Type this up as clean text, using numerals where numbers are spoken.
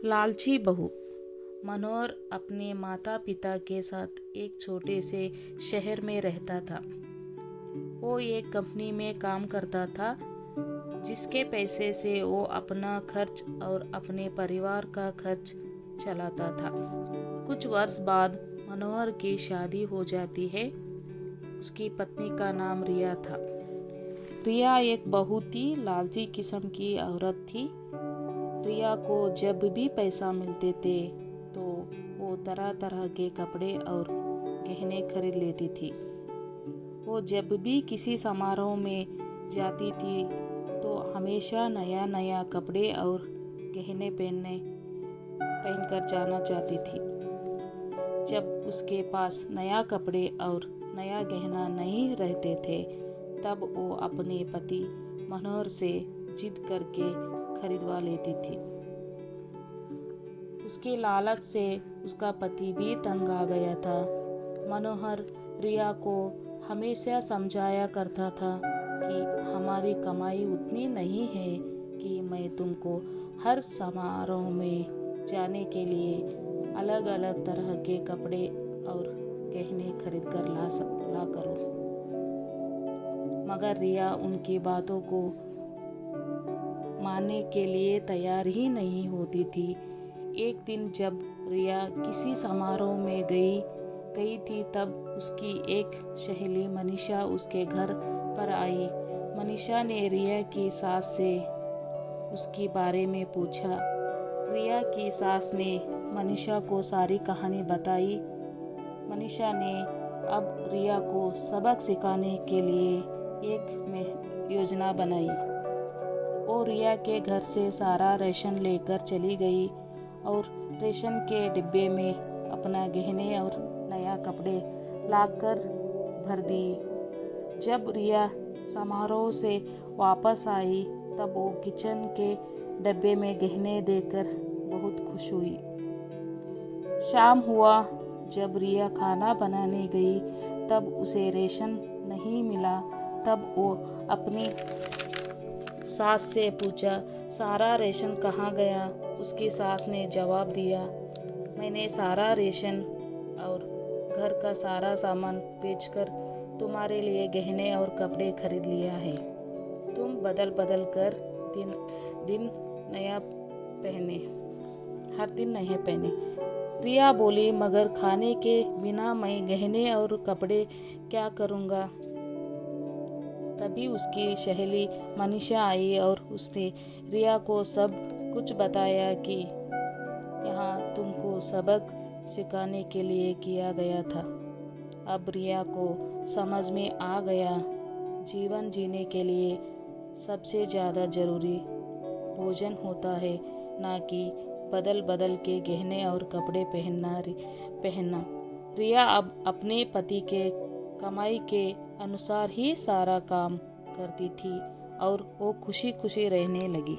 लालची बहू। मनोहर अपने माता पिता के साथ एक छोटे से शहर में रहता था। वो एक कंपनी में काम करता था, जिसके पैसे से वो अपना खर्च और अपने परिवार का खर्च चलाता था। कुछ वर्ष बाद मनोहर की शादी हो जाती है। उसकी पत्नी का नाम रिया था। रिया एक बहुत ही लालची किस्म की औरत थी। रिया को जब भी पैसा मिलते थे तो वो तरह तरह के कपड़े और गहने खरीद लेती थी। वो जब भी किसी समारोह में जाती थी तो हमेशा नया नया कपड़े और गहने पहनकर जाना चाहती थी। जब उसके पास नया कपड़े और नया गहना नहीं रहते थे तब वो अपने पति मनोहर से जिद करके खरीदवा लेती थी। उसके लालच से उसका पति भी तंग आ गया था। मनोहर रिया को हमेशा समझाया करता था कि हमारी कमाई उतनी नहीं है कि मैं तुमको हर समारोह में जाने के लिए अलग अलग तरह के कपड़े और गहने खरीद कर ला करूं। मगर रिया उनकी बातों को मानने के लिए तैयार ही नहीं होती थी। एक दिन जब रिया किसी समारोह में गई थी तब उसकी एक सहेली मनीषा उसके घर पर आई। मनीषा ने रिया की सास से उसके बारे में पूछा। रिया की सास ने मनीषा को सारी कहानी बताई। मनीषा ने अब रिया को सबक सिखाने के लिए एक योजना बनाई। वो रिया के घर से सारा राशन लेकर चली गई और राशन के डिब्बे में अपना गहने और नया कपड़े लाकर भर दी। जब रिया समारोह से वापस आई तब वो किचन के डिब्बे में गहने देखकर बहुत खुश हुई। शाम हुआ। जब रिया खाना बनाने गई तब उसे राशन नहीं मिला। तब वो अपनी सास से पूछा, सारा राशन कहाँ गया? उसकी सास ने जवाब दिया, मैंने सारा राशन और घर का सारा सामान बेचकर तुम्हारे लिए गहने और कपड़े खरीद लिया है। तुम बदल बदल कर हर दिन नए पहने। रिया बोली, मगर खाने के बिना मैं गहने और कपड़े क्या करूँगा? तभी उसकी सहेली मनीषा आई और उसने रिया को सब कुछ बताया कि यहाँ तुमको सबक सिखाने के लिए किया गया था। अब रिया को समझ में आ गया, जीवन जीने के लिए सबसे ज़्यादा ज़रूरी भोजन होता है, ना कि बदल बदल के गहने और कपड़े पहनना। रिया अब अपने पति के कमाई के अनुसार ही सारा काम करती थी और वो खुशी खुशी रहने लगी।